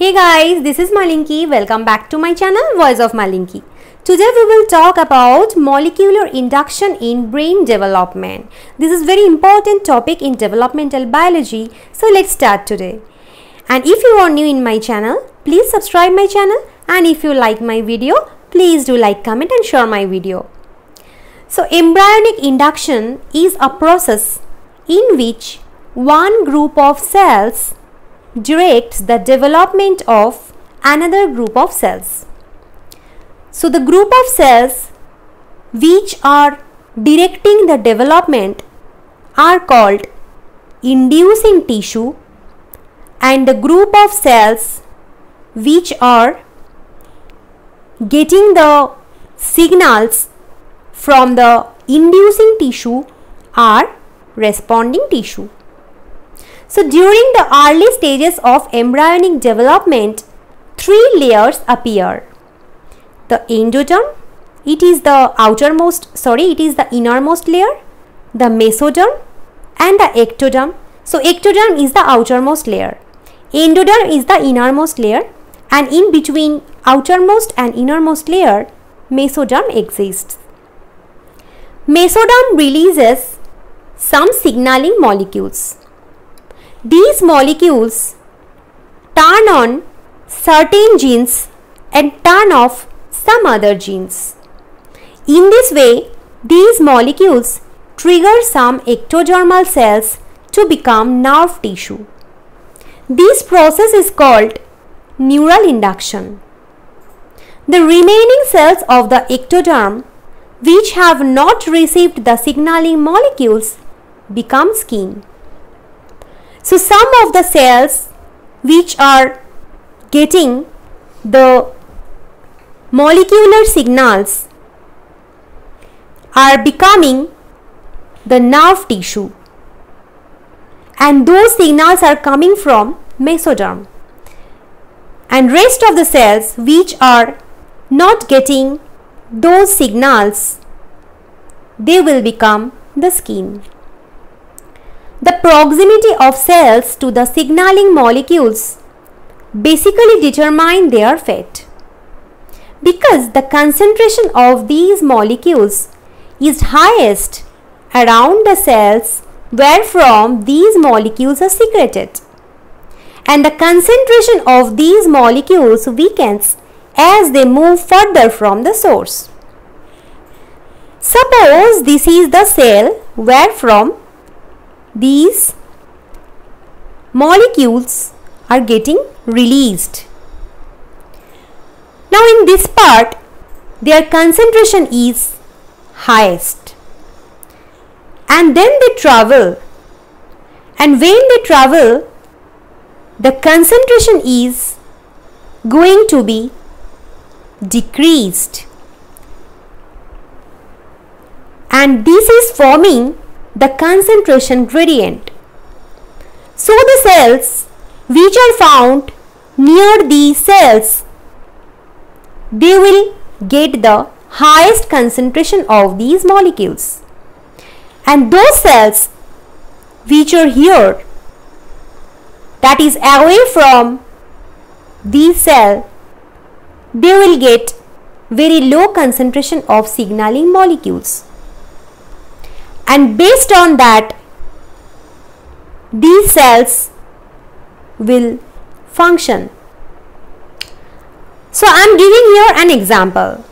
Hey guys, this is Malinki. Welcome back to my channel Voice of Malinki. Today we will talk about molecular induction in brain development. This is very important topic in developmental biology. So let's start today. And if you are new in my channel, please subscribe my channel. And if you like my video, please do like, comment and share my video. So embryonic induction is a process in which one group of cells directs the development of another group of cells. So the group of cells which are directing the development are called inducing tissue, and the group of cells which are getting the signals from the inducing tissue are responding tissue. So during the early stages of embryonic development, three layers appear. The endoderm, it is the innermost layer, the mesoderm and the ectoderm. So ectoderm is the outermost layer, endoderm is the innermost layer, and in between outermost and innermost layer, mesoderm exists. Mesoderm releases some signaling molecules. These molecules turn on certain genes and turn off some other genes. In this way, these molecules trigger some ectodermal cells to become nerve tissue. This process is called neural induction. The remaining cells of the ectoderm which have not received the signaling molecules become skin. So some of the cells which are getting the molecular signals are becoming the nerve tissue, and those signals are coming from mesoderm, and rest of the cells which are not getting those signals, they will become the skin. The proximity of cells to the signaling molecules basically determine their fate. Because the concentration of these molecules is highest around the cells wherefrom these molecules are secreted, and the concentration of these molecules weakens as they move further from the source. Suppose this is the cell wherefrom these molecules are getting released. Now in this part, their concentration is highest, and then they travel, and when they travel, the concentration is going to be decreased, and this is forming the concentration gradient. So the cells which are found near these cells, they will get the highest concentration of these molecules, and those cells which are here, that is away from these cells, they will get very low concentration of signaling molecules, and based on that, these cells will function. So I am giving here an example.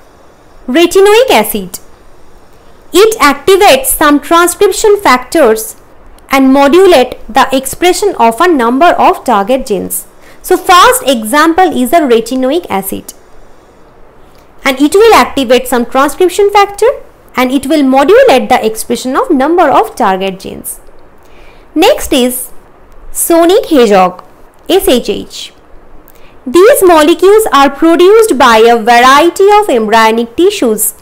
Retinoic acid. It activates some transcription factors and modulate the expression of a number of target genes. So first example is a retinoic acid, and it will activate some transcription factor and it will modulate the expression of number of target genes. Next is sonic hedgehog, SHH. These molecules are produced by a variety of embryonic tissues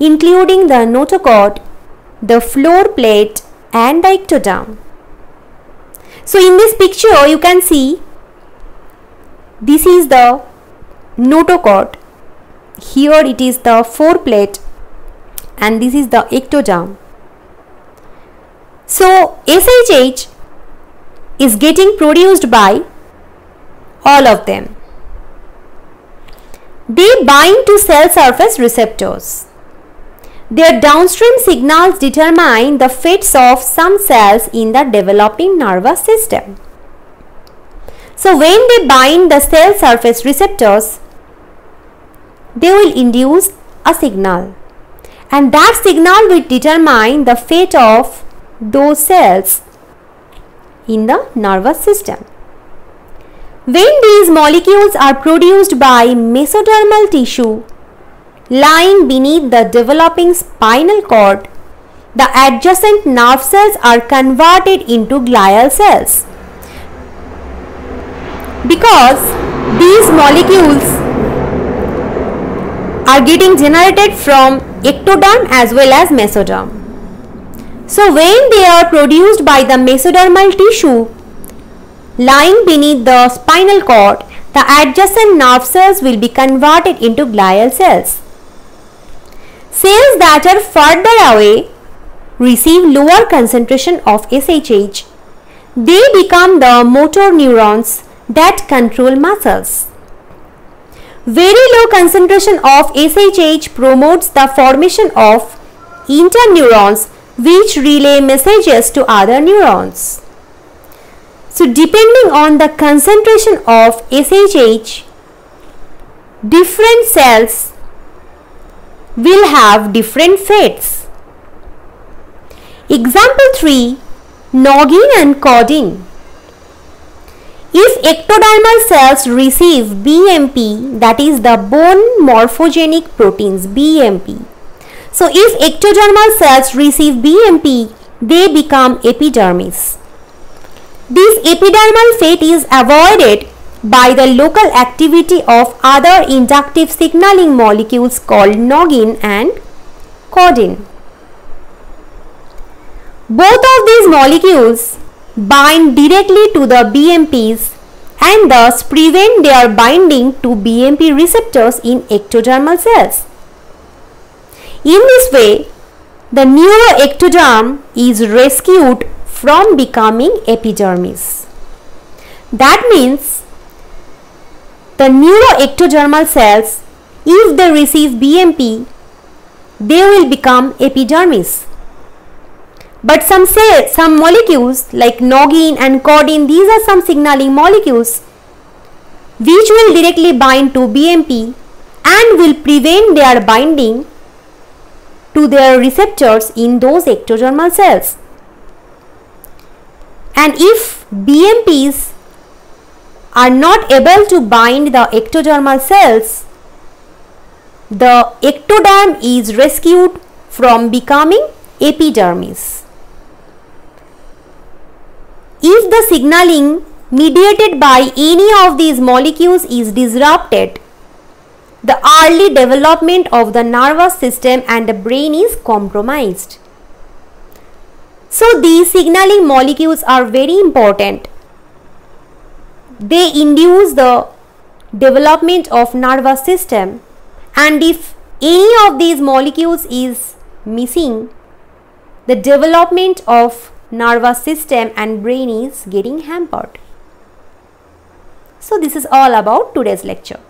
including the notochord, the floor plate and the ectoderm. So in this picture you can see this is the notochord, here it is the floor plate, and this is the ectoderm. So SHH is getting produced by all of them. They bind to cell surface receptors. Their downstream signals determine the fates of some cells in the developing nervous system. So when they bind the cell surface receptors, they will induce a signal, and that signal will determine the fate of those cells in the nervous system. When these molecules are produced by mesodermal tissue lying beneath the developing spinal cord, the adjacent nerve cells are converted into glial cells. Because these molecules are getting generated from ectoderm as well as mesoderm. So when they are produced by the mesodermal tissue lying beneath the spinal cord, the adjacent nerve cells will be converted into glial cells. Cells that are further away receive lower concentration of SHH. They become the motor neurons that control muscles. Very low concentration of SHH promotes the formation of interneurons which relay messages to other neurons. So depending on the concentration of SHH, different cells will have different fates. Example 3, noggin and caudin. If ectodermal cells receive BMP, that is the bone morphogenic proteins, BMP. So if ectodermal cells receive BMP, they become epidermis. This epidermal fate is avoided by the local activity of other inductive signaling molecules called noggin and caudin. Both of these molecules bind directly to the BMPs and thus prevent their binding to BMP receptors in ectodermal cells. In this way, the neuroectoderm is rescued from becoming epidermis. That means the neuroectodermal cells, if they receive BMP, they will become epidermis. But some molecules like noggin and caudin, these are some signaling molecules which will directly bind to BMP and will prevent their binding to their receptors in those ectodermal cells. And if BMPs are not able to bind the ectodermal cells, the ectoderm is rescued from becoming epidermis. If the signaling mediated by any of these molecules is disrupted, the early development of the nervous system and the brain is compromised. So these signaling molecules are very important. They induce the development of nervous system, and if any of these molecules is missing, the development of nervous system and brain is getting hampered. So this is all about today's lecture.